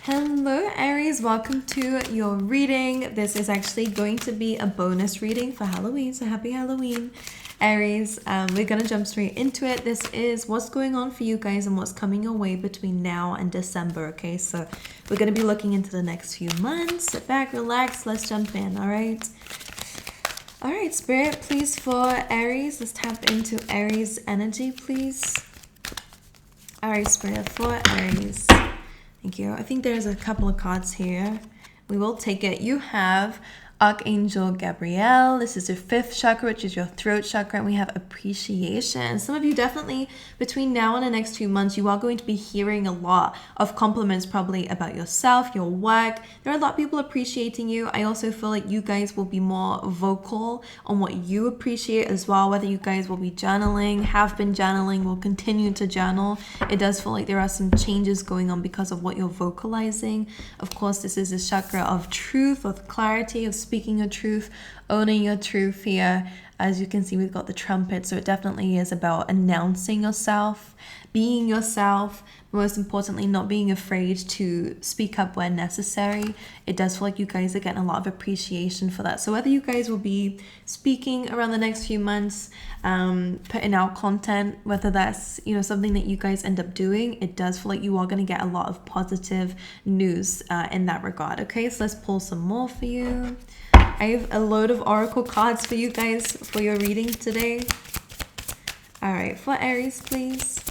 Hello Aries, welcome to your reading. This is actually going to be a bonus reading for Halloween, so happy Halloween Aries. We're going to jump straight into it. This is what's going on for you guys and what's coming your way between now and December, okay? So we're going to be looking into the next few months. Sit back, relax, let's jump in, all right? All right, Spirit, please for Aries, let's tap into Aries energy, please. All right, Spirit, for Aries. Thank you. I think there's a couple of cards here. We will take it. You have Archangel Gabriel. This is your fifth chakra, which is your throat chakra, and we have appreciation. Some of you definitely, between now and the next few months, you are going to be hearing a lot of compliments probably about yourself, your work. There are a lot of people appreciating you. I also feel like you guys will be more vocal on what you appreciate as well, whether you guys will be journaling, have been journaling, will continue to journal. It does feel like there are some changes going on because of what you're vocalizing. Of course, this is a chakra of truth, of clarity, of speaking your truth, owning your truth here. As you can see, we've got the trumpet, so it definitely is about announcing yourself, being yourself, but most importantly, not being afraid to speak up when necessary. It does feel like you guys are getting a lot of appreciation for that. So whether you guys will be speaking around the next few months, putting out content, whether that's something that you guys end up doing, it does feel like you are going to get a lot of positive news in that regard. Okay, so let's pull some more for you. I have a load of oracle cards for you guys for your reading today. All right, for Aries, please.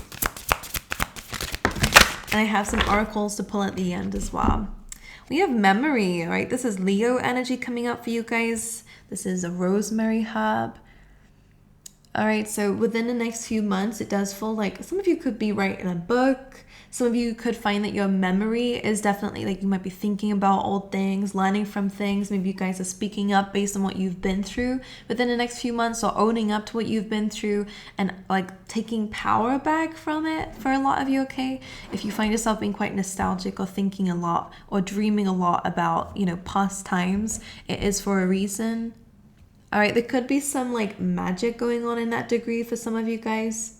And I have some oracles to pull at the end as well. We have memory, right? This is Leo energy coming up for you guys. This is a rosemary herb. All right, so within the next few months, it does feel like some of you could be writing a book. Some of you could find that your memory is definitely like you might be thinking about old things, learning from things. Maybe you guys are speaking up based on what you've been through within the next few months, or owning up to what you've been through and like taking power back from it for a lot of you, okay? If you find yourself being quite nostalgic or thinking a lot or dreaming a lot about, past times, it is for a reason. All right, there could be some like magic going on in that degree for some of you guys.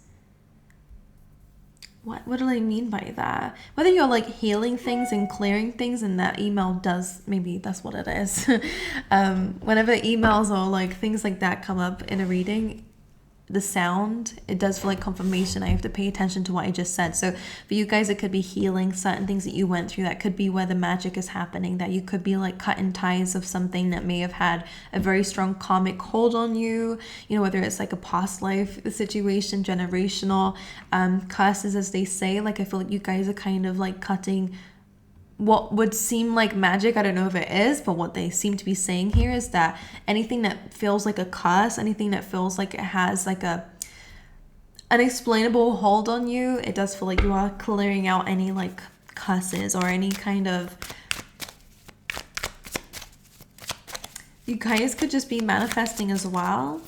What do I mean by that? Whether you're like healing things and clearing things, and that email does, maybe that's what it is. Whenever emails or like things like that come up in a reading, the sound, it does feel like confirmation. I have to pay attention to what I just said. So for you guys, it could be healing certain things that you went through. That could be where the magic is happening, that you could be like cutting ties of something that may have had a very strong karmic hold on you, whether it's like a past life situation, generational curses, as they say. Like I feel like you guys are kind of like cutting what would seem like magic. I don't know if it is, but what they seem to be saying here is that anything that feels like a curse, anything that feels like it has like a unexplainable hold on you, it does feel like you are clearing out any like curses or any kind of, you guys could just be manifesting as well.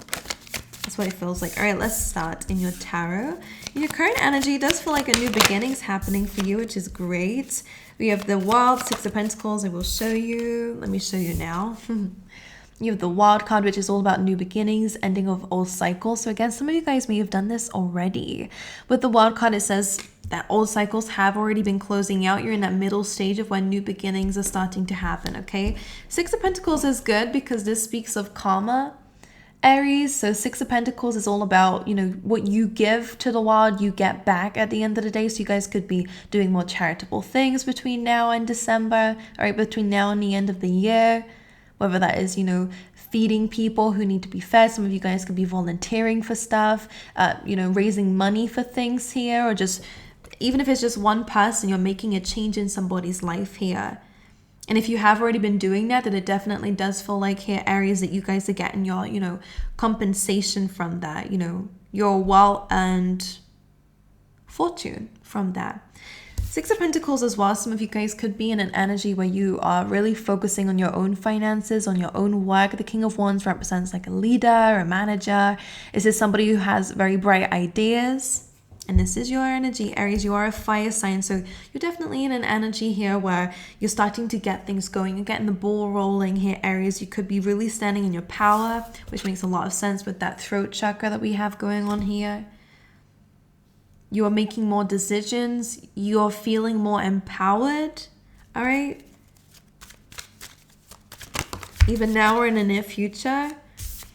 That's what it feels like. All right, let's start in your tarot. In your current energy, it does feel like a new beginning's happening for you, which is great. We have the Wild, Six of Pentacles. I will show you. Let me show you now. You have the Wild card, which is all about new beginnings, ending of old cycles. So again, some of you guys may have done this already. With the Wild card, it says that old cycles have already been closing out. You're in that middle stage of when new beginnings are starting to happen, okay? Six of Pentacles is good because this speaks of karma, Aries. So Six of Pentacles is all about, what you give to the world, you get back at the end of the day. So you guys could be doing more charitable things between now and December, all right, between now and the end of the year, whether that is, feeding people who need to be fed. Some of you guys could be volunteering for stuff, raising money for things here, or just, even if it's just one person, you're making a change in somebody's life here. And if you have already been doing that, then it definitely does feel like here, Aries, that you guys are getting your, compensation from that, your well-earned fortune from that. Six of Pentacles as well. Some of you guys could be in an energy where you are really focusing on your own finances, on your own work. The King of Wands represents like a leader, a manager. This is somebody who has very bright ideas. And this is your energy, Aries. You are a fire sign, so you're definitely in an energy here where you're starting to get things going. You're getting the ball rolling here, Aries. You could be really standing in your power, which makes a lot of sense with that throat chakra that we have going on here. You are making more decisions. You're feeling more empowered. All right. Even now or in the near future.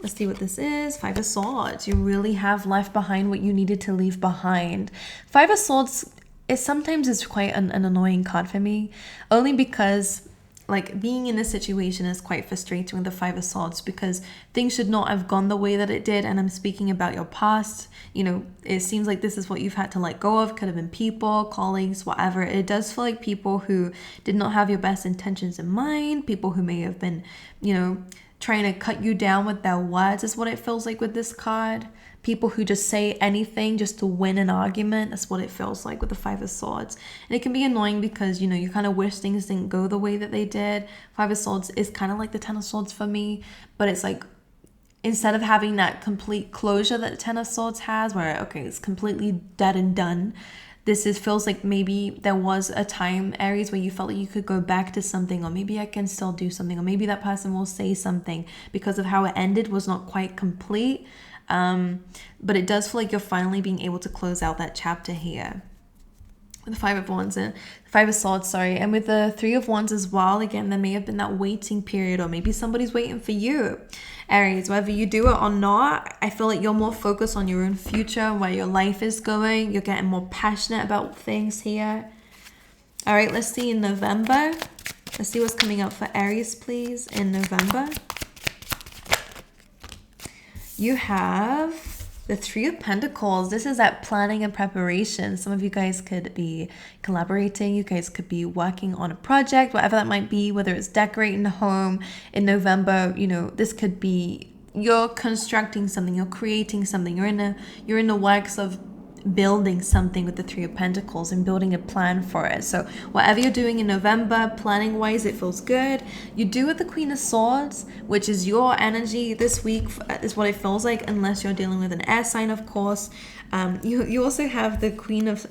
Let's see what this is. Five of Swords. You really have left behind what you needed to leave behind. Five of Swords sometimes is quite an annoying card for me. Only because like being in this situation is quite frustrating with the Five of Swords, because things should not have gone the way that it did. And I'm speaking about your past. You know, it seems like this is what you've had to let go of. Could have been people, colleagues, whatever. It does feel like people who did not have your best intentions in mind. People who may have been, you know, trying to cut you down with their words is what it feels like with this card. People who just say anything just to win an argument. That's what it feels like with the Five of Swords. And it can be annoying because, you know, you kind of wish things didn't go the way that they did. Five of Swords is kind of like the Ten of Swords for me. But it's like, instead of having that complete closure that the Ten of Swords has, where, okay, it's completely dead and done, feels like maybe there was a time, Aries, where you felt like you could go back to something, or maybe I can still do something, or maybe that person will say something, because of how it ended was not quite complete. But it does feel like you're finally being able to close out that chapter here. With the Five of Wands and Five of Swords, sorry. And with the Three of Wands as well, again, there may have been that waiting period, or maybe somebody's waiting for you. Aries, whether you do it or not, I feel like you're more focused on your own future, where your life is going. You're getting more passionate about things here. All right, let's see in November. Let's see what's coming up for Aries, please, in November. You have the Three of Pentacles. This is that planning and preparation. Some of you guys could be collaborating. You guys could be working on a project, whatever that might be, whether it's decorating the home in November. You know, this could be you're constructing something, you're creating something, you're in the works of building something with the Three of Pentacles and building a plan for it. So whatever you're doing in November, planning wise, it feels good. You do with the Queen of Swords, which is your energy this week, is what it feels like, unless you're dealing with an air sign, of course. You also have the Queen of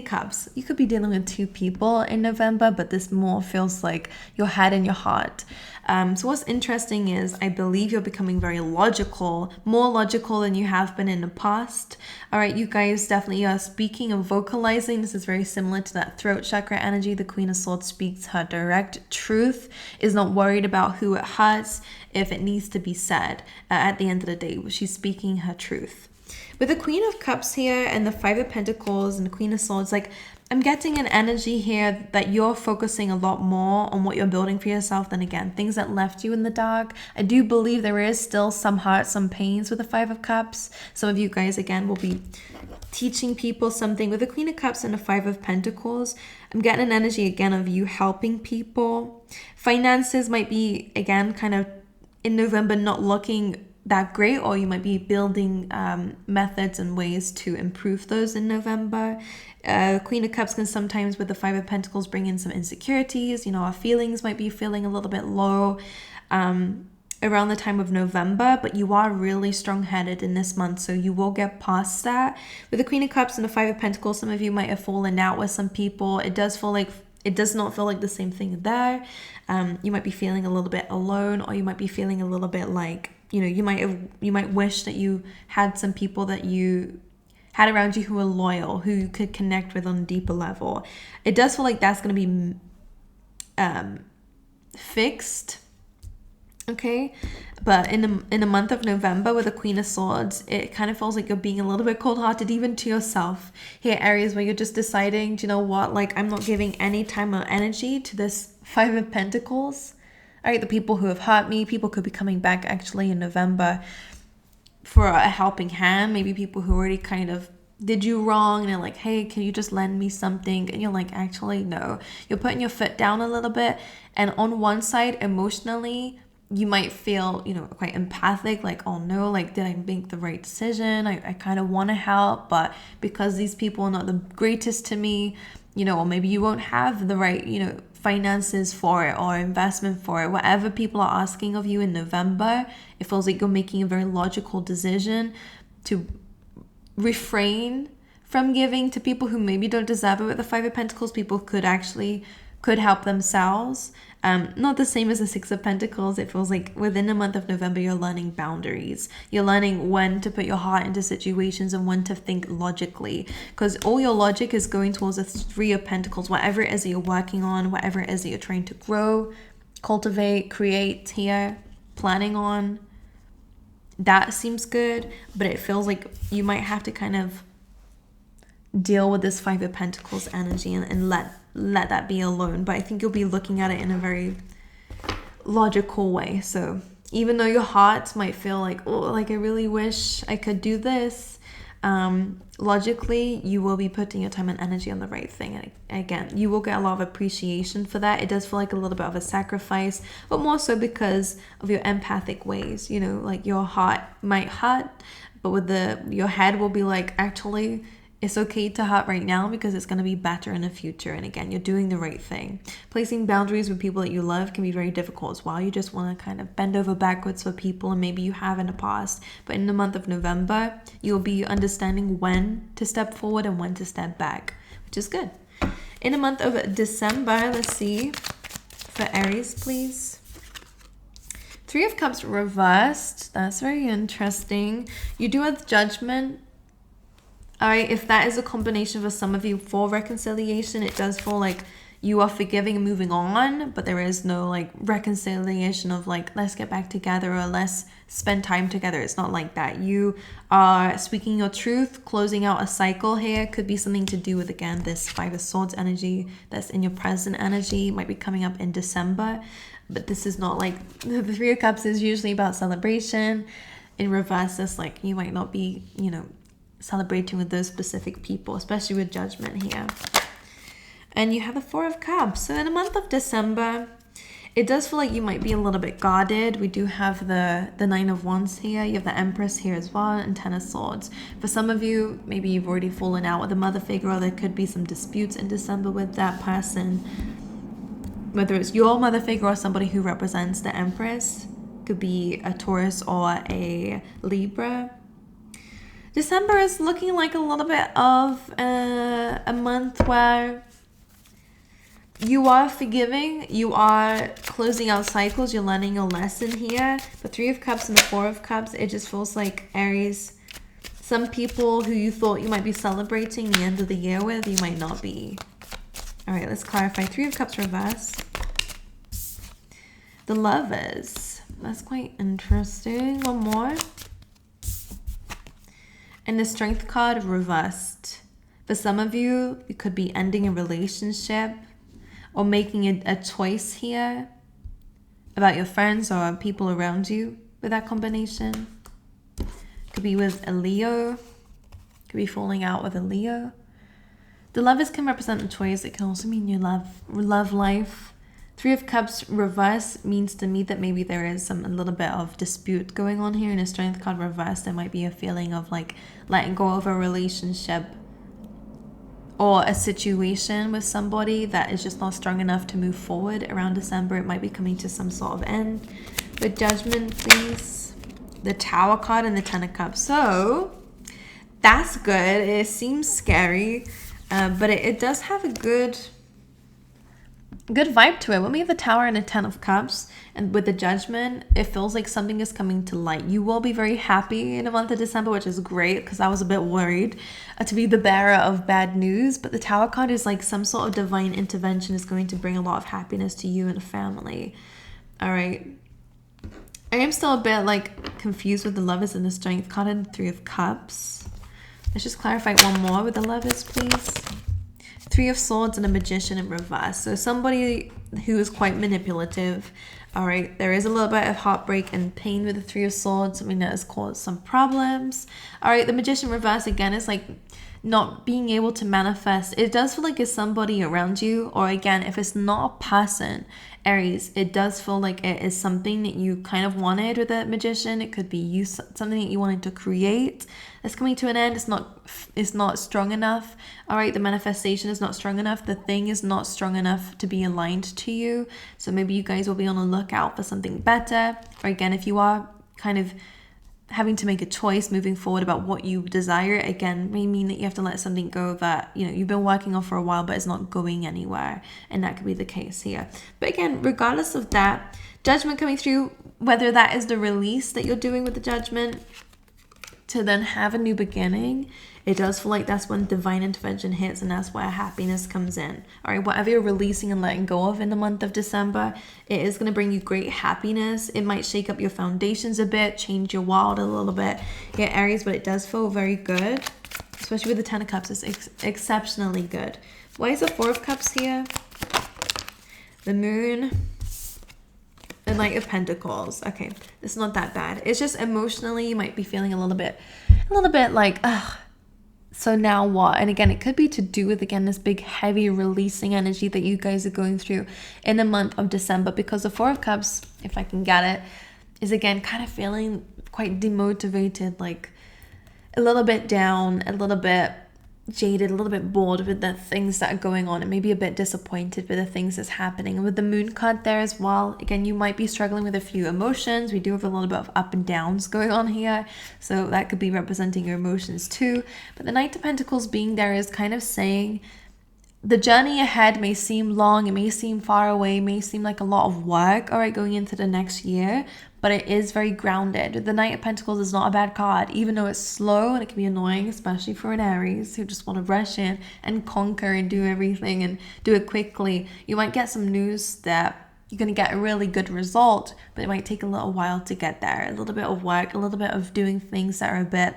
Cups. You could be dealing with two people in November, but this more feels like your head and your heart. So what's interesting is I believe you're becoming very logical, more logical than you have been in the past. All right, you guys definitely are speaking and vocalizing. This is very similar to that throat chakra energy. The Queen of Swords speaks her direct truth, is not worried about who it hurts if it needs to be said. At the end of the day, she's speaking her truth. With the Queen of Cups here and the Five of Pentacles and the Queen of Swords, like I'm getting an energy here that you're focusing a lot more on what you're building for yourself than, again, things that left you in the dark. I do believe there is still some hurt, some pains with the Five of Cups. Some of you guys, again, will be teaching people something. With the Queen of Cups and the Five of Pentacles, I'm getting an energy, again, of you helping people. Finances might be, again, kind of in November not looking that great, or you might be building methods and ways to improve those in November. Queen of Cups can sometimes, with the Five of Pentacles, bring in some insecurities. You know, our feelings might be feeling a little bit low around the time of November, but you are really strong-headed in this month, so you will get past that. With the Queen of Cups and the Five of Pentacles, some of you might have fallen out with some people. It does not feel like the same thing there. You might be feeling a little bit alone, or you might be feeling a little bit like, you know, you might wish that you had some people that you had around you who were loyal, who you could connect with on a deeper level. It does feel like that's going to be fixed, okay? But in the month of November with the Queen of Swords, it kind of feels like you're being a little bit cold-hearted, even to yourself. Here, Aries, where you're just deciding, do you know what? Like, I'm not giving any time or energy to this Five of Pentacles. All right, the people who have hurt me, people could be coming back actually in November for a helping hand. Maybe people who already kind of did you wrong and they're like, hey, can you just lend me something? And you're like, actually, no. You're putting your foot down a little bit. And on one side, emotionally, you might feel, you know, quite empathic, like, oh no, like, did I make the right decision? I kind of want to help, but because these people are not the greatest to me, you know, or maybe you won't have the right, you know, finances for it or investment for it. Whatever people are asking of you in November, it feels like you're making a very logical decision to refrain from giving to people who maybe don't deserve it. With the Five of Pentacles, people could actually could help themselves. Not the same as the Six of Pentacles. It feels like within the month of November, you're learning boundaries. You're learning when to put your heart into situations and when to think logically. Because all your logic is going towards the Three of Pentacles. Whatever it is that you're working on, whatever it is that you're trying to grow, cultivate, create here, planning on, that seems good. But it feels like you might have to kind of deal with this Five of Pentacles energy and let that be alone. But I think you'll be looking at it in a very logical way. So even though your heart might feel like, oh, like I really wish I could do this, logically you will be putting your time and energy on the right thing. And again, you will get a lot of appreciation for that. It does feel like a little bit of a sacrifice, but more so because of your empathic ways. You know, like your heart might hurt, but with your head will be like, actually it's okay to hurt right now because it's going to be better in the future. And again, you're doing the right thing. Placing boundaries with people that you love can be very difficult as well. You just want to kind of bend over backwards for people, and maybe you have in the past. But in the month of November, you'll be understanding when to step forward and when to step back, which is good. In the month of December, let's see, for Aries, please. Three of Cups reversed. That's very interesting. You do have Judgment. All right, if that is a combination for some of you for reconciliation, it does feel like you are forgiving and moving on, but there is no like reconciliation of like, let's get back together or let's spend time together. It's not like that. You are speaking your truth, closing out a cycle here. Could be something to do with, again, this Five of Swords energy that's in your present energy. Might be coming up in December, but this is not like the Three of Cups is usually about celebration. In reverse, it's like you might not be, you know, celebrating with those specific people, especially with Judgment here. And you have the Four of Cups. So in the month of December, it does feel like you might be a little bit guarded. We do have the Nine of Wands here. You have the Empress here as well, and Ten of Swords. For some of you, maybe you've already fallen out with a mother figure, or there could be some disputes in December with that person. Whether it's your mother figure or somebody who represents the Empress. Could be a Taurus or a Libra. December is looking like a little bit of a month where you are forgiving, you are closing out cycles, you're learning a lesson here. The Three of Cups and the Four of Cups, it just feels like, Aries, some people who you thought you might be celebrating the end of the year with, you might not be. All right, let's clarify. Three of Cups reverse. The Lovers. That's quite interesting. One more. And the Strength card reversed. For some of you, it could be ending a relationship or making a choice here about your friends or people around you with that combination. Could be with a Leo. Could be falling out with a Leo. The Lovers can represent a choice. It can also mean your love life. Three of Cups reverse means to me that maybe there is a little bit of dispute going on here. In a Strength card reverse, there might be a feeling of like letting go of a relationship or a situation with somebody that is just not strong enough to move forward. Around December, it might be coming to some sort of end. With Judgment, please. The Tower card and the Ten of Cups. So that's good. It seems scary, but it does have a good vibe to it. When we have the Tower and the Ten of Cups, and with the Judgment, it feels like something is coming to light. You will be very happy in the month of December, which is great, because I was a bit worried to be the bearer of bad news. But the Tower card is like some sort of divine intervention is going to bring a lot of happiness to you and the family. All right. I am still a bit like confused with the Lovers and the Strength card and the Three of Cups. Let's just clarify one more with the Lovers, please. Three of Swords and a Magician in reverse. So somebody who is quite manipulative. All right, there is a little bit of heartbreak and pain with the Three of Swords, something that has caused some problems. All right, the Magician reverse again is like not being able to manifest. It does feel like it's somebody around you, or again, if it's not a person, Aries, it does feel like it is something that you kind of wanted with the Magician. It could be you, something that you wanted to create that's coming to an end. It's not strong enough. All right, the manifestation is not strong enough. The thing is not strong enough to be aligned to you. So maybe you guys will be on the lookout for something better. Or again, if you are kind of having to make a choice moving forward about what you desire, again, may mean that you have to let something go that, you know, you've been working on for a while, but it's not going anywhere. And that could be the case here. But again, regardless of that, judgment coming through, whether that is the release that you're doing with the judgment to then have a new beginning, it does feel like that's when divine intervention hits, and that's where happiness comes in. All right, whatever you're releasing and letting go of in the month of December, it is going to bring you great happiness. It might shake up your foundations a bit, change your world a little bit, yeah, Aries, but it does feel very good, especially with the Ten of Cups. It's exceptionally good. Why is the Four of Cups here? The Moon, the Knight of Pentacles. Okay, it's not that bad. It's just emotionally you might be feeling a little bit like, ugh, so now what? And again, it could be to do with, again, this big heavy releasing energy that you guys are going through in the month of December, because the Four of Cups, if I can get it, is again kind of feeling quite demotivated, like a little bit down, a little bit jaded, a little bit bored with the things that are going on, and maybe a bit disappointed with the things that's happening. And with the Moon card there as well, again, you might be struggling with a few emotions. We do have a little bit of up and downs going on here, so that could be representing your emotions too. But the Knight of Pentacles being there is kind of saying the journey ahead may seem long, it may seem far away, it may seem like a lot of work, all right, going into the next year, but it is very grounded. The Knight of Pentacles is not a bad card, even though it's slow and it can be annoying, especially for an Aries who just want to rush in and conquer and do everything and do it quickly. You might get some news that you're going to get a really good result, but it might take a little while to get there. A little bit of work, a little bit of doing things that are a bit,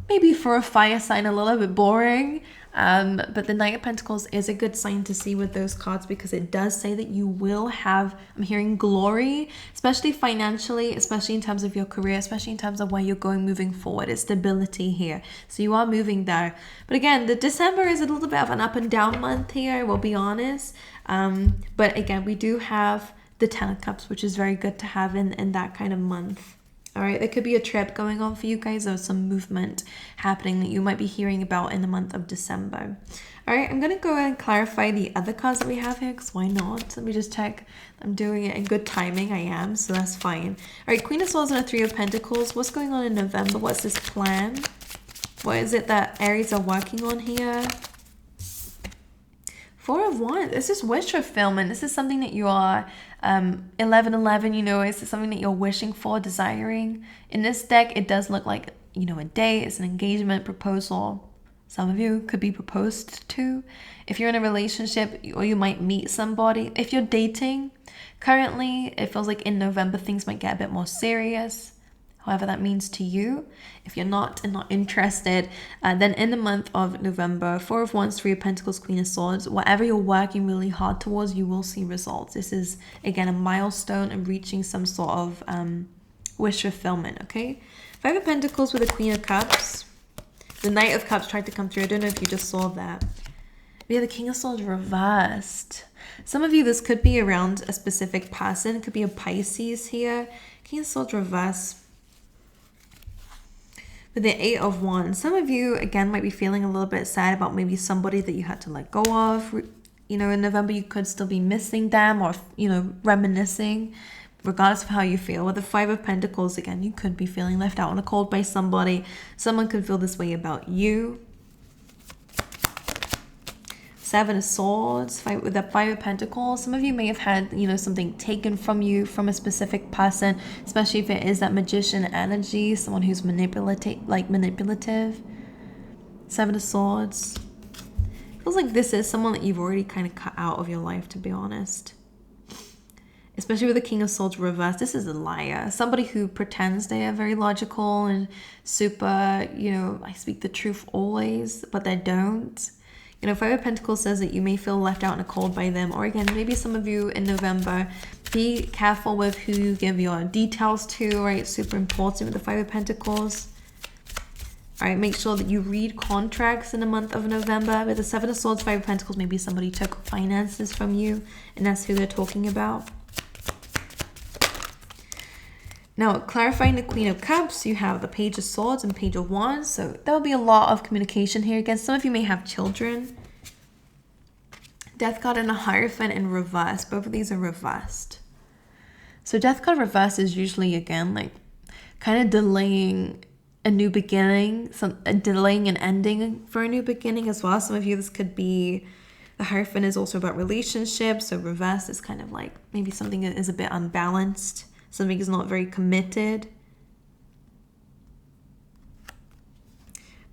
maybe for a fire sign, a little bit boring. But the Knight of Pentacles is a good sign to see with those cards, because it does say that you will have, I'm hearing glory, especially financially, especially in terms of your career, especially in terms of where you're going moving forward. It's stability here. So you are moving there. But again, the December is a little bit of an up and down month here, we'll be honest. But again, we do have the Ten of Cups, which is very good to have in that kind of month. All right, there could be a trip going on for you guys, or some movement happening that you might be hearing about in the month of December. All right, I'm going to go ahead and clarify the other cards that we have here, because why not? Let me just check. I'm doing it in good timing. I am, so that's fine. All right, Queen of Swords and a Three of Pentacles. What's going on in November? What's this plan? What is it that Aries are working on here? Four of Wands. This is wish fulfillment. This is something that you are 1111, you know, it's something that you're wishing for, desiring. In this deck, it does look like, you know, a date, it's an engagement, proposal. Some of you could be proposed to. If you're in a relationship, or you might meet somebody. If you're dating, currently, it feels like in November, things might get a bit more serious. However that means to you. If you're not and not interested, then in the month of November, Four of Wands, Three of Pentacles, Queen of Swords, whatever you're working really hard towards, you will see results. This is, again, a milestone and reaching some sort of wish fulfillment, okay? Five of Pentacles with the Queen of Cups. The Knight of Cups tried to come through. I don't know if you just saw that. We have the King of Swords reversed. Some of you, this could be around a specific person. It could be a Pisces here. King of Swords reversed. With the Eight of Wands, some of you, again, might be feeling a little bit sad about maybe somebody that you had to let go of. You know, in November, you could still be missing them, or, you know, reminiscing, regardless of how you feel. With the Five of Pentacles, again, you could be feeling left out in the cold by somebody. Someone could feel this way about you. Seven of Swords, with the Five of Pentacles. Some of you may have had, you know, something taken from you from a specific person, especially if it is that magician energy, someone who's manipulative. Seven of Swords. Feels like this is someone that you've already kind of cut out of your life, to be honest. Especially with the King of Swords reversed. This is a liar. Somebody who pretends they are very logical and super, you know, I speak the truth always, but they don't. You know, Five of Pentacles says that you may feel left out in the cold by them. Or again, maybe some of you in November, be careful with who you give your details to, right? Super important with the Five of Pentacles. All right, make sure that you read contracts in the month of November. With the Seven of Swords, Five of Pentacles, maybe somebody took finances from you, and that's who they're talking about. Now, clarifying the Queen of Cups, you have the Page of Swords and Page of Wands. So there will be a lot of communication here. Again, some of you may have children. Death card and a Hierophant in reverse. Both of these are reversed. So Death card reverse is usually, again, like kind of delaying a new beginning, delaying an ending for a new beginning as well. Some of you, this could be, the Hierophant is also about relationships. So reverse is kind of like maybe something that is a bit unbalanced. Something is not very committed.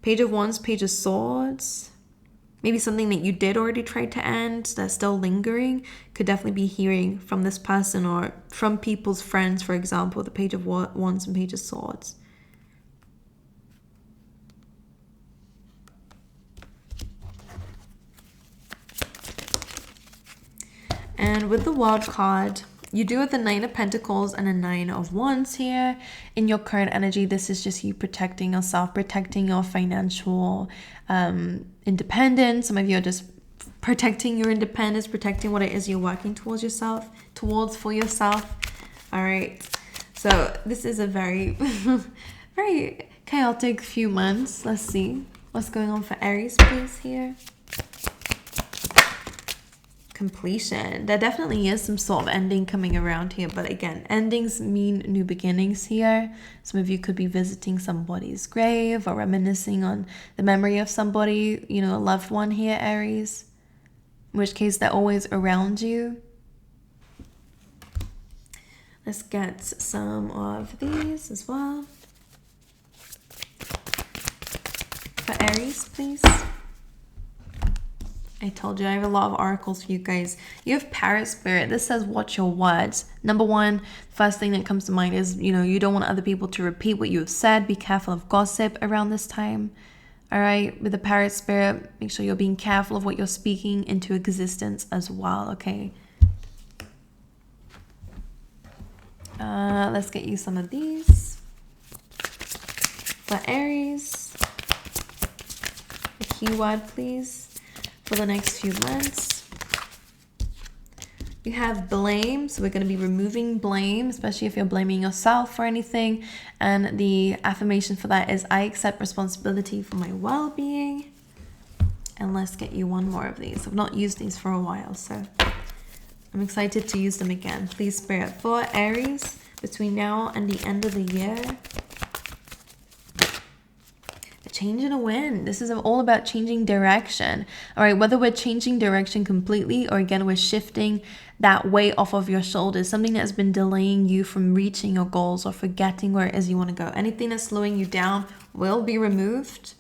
Page of Wands, Page of Swords. Maybe something that you did already try to end that's still lingering. Could definitely be hearing from this person or from people's friends, for example. The Page of Wands and Page of Swords. And with the World card, you do have the Nine of Pentacles and a Nine of Wands here. In your current energy, this is just you protecting yourself, protecting your financial independence. Some of you are just protecting your independence, protecting what it is you're working towards for yourself. All right. So this is a very, very chaotic few months. Let's see what's going on for Aries, please, here. Completion. There definitely is some sort of ending coming around here, but again, endings mean new beginnings here. Some of you could be visiting somebody's grave or reminiscing on the memory of somebody, you know, a loved one here, Aries, in which case they're always around you. Let's get some of these as well for Aries, please. I told you I have a lot of oracles for you guys. You have Parrot Spirit. This says watch your words. Number one, first thing that comes to mind is, you know, you don't want other people to repeat what you have said. Be careful of gossip around this time. All right, with the Parrot Spirit, make sure you're being careful of what you're speaking into existence as well, okay? Let's get you some of these. For Aries, the keyword, please. For the next few months, you have blame. So we're going to be removing blame, especially if you're blaming yourself for anything. And the affirmation for that is, I accept responsibility for my well-being. And let's get you one more of these. I've not used these for a while, so I'm excited to use them again. Please, Spirit, for Aries, between now and the end of the year. Change in a wind. This is all about changing direction. All right, whether we're changing direction completely or again, we're shifting that weight off of your shoulders, something that has been delaying you from reaching your goals or forgetting where it is you want to go. Anything that's slowing you down will be removed.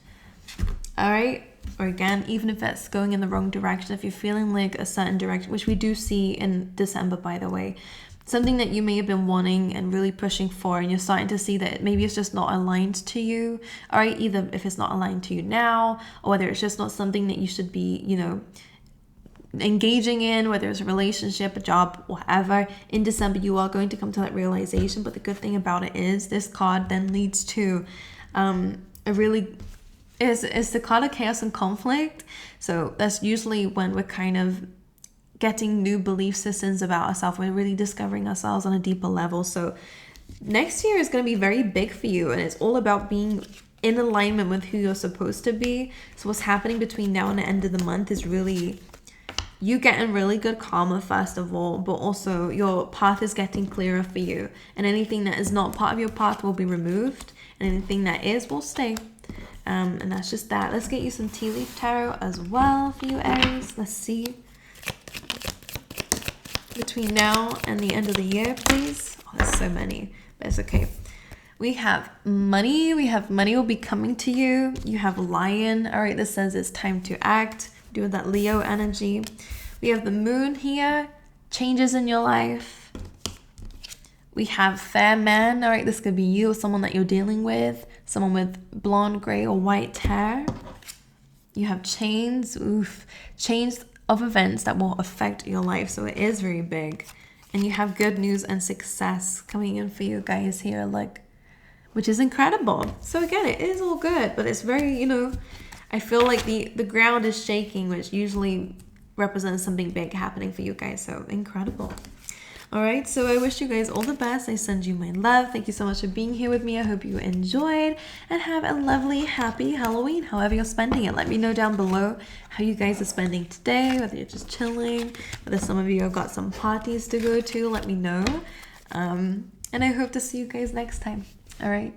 All right. Or again, even if that's going in the wrong direction, if you're feeling like a certain direction, which we do see in December, by the way, something that you may have been wanting and really pushing for, and you're starting to see that maybe it's just not aligned to you. All right, either if it's not aligned to you now, or whether it's just not something that you should be, you know, engaging in, whether it's a relationship, a job, whatever. In December, you are going to come to that realization. But the good thing about it is this card then leads to is the card of chaos and conflict. So that's usually when we're kind of getting new belief systems about ourselves. We're really discovering ourselves on a deeper level. So next year is going to be very big for you, and it's all about being in alignment with who you're supposed to be. So what's happening between now and the end of the month is really you getting really good karma, first of all, but also your path is getting clearer for you, and anything that is not part of your path will be removed, and anything that is will stay. And that's just that. Let's get you some tea leaf tarot as well for you, Aries. Let's see. Between now and the end of the year, please. Oh, there's so many, but it's okay. We have money. We have money will be coming to you. You have Lion. All right, this says it's time to act. Doing that Leo energy. We have the Moon here. Changes in your life. We have Fair Man. All right, this could be you or someone that you're dealing with. Someone with blonde, gray, or white hair. You have Chains. Oof. Chains of events that will affect your life. So it is very big. And you have good news and success coming in for you guys here, like, which is incredible. So again, it is all good, but it's very, you know, I feel like the ground is shaking, which usually represents something big happening for you guys. So incredible. All right, so I wish you guys all the best. I send you my love. Thank you so much for being here with me. I hope you enjoyed, and have a lovely, happy Halloween, however you're spending it. Let me know down below how you guys are spending today, whether you're just chilling, whether some of you have got some parties to go to. Let me know. And I hope to see you guys next time. All right.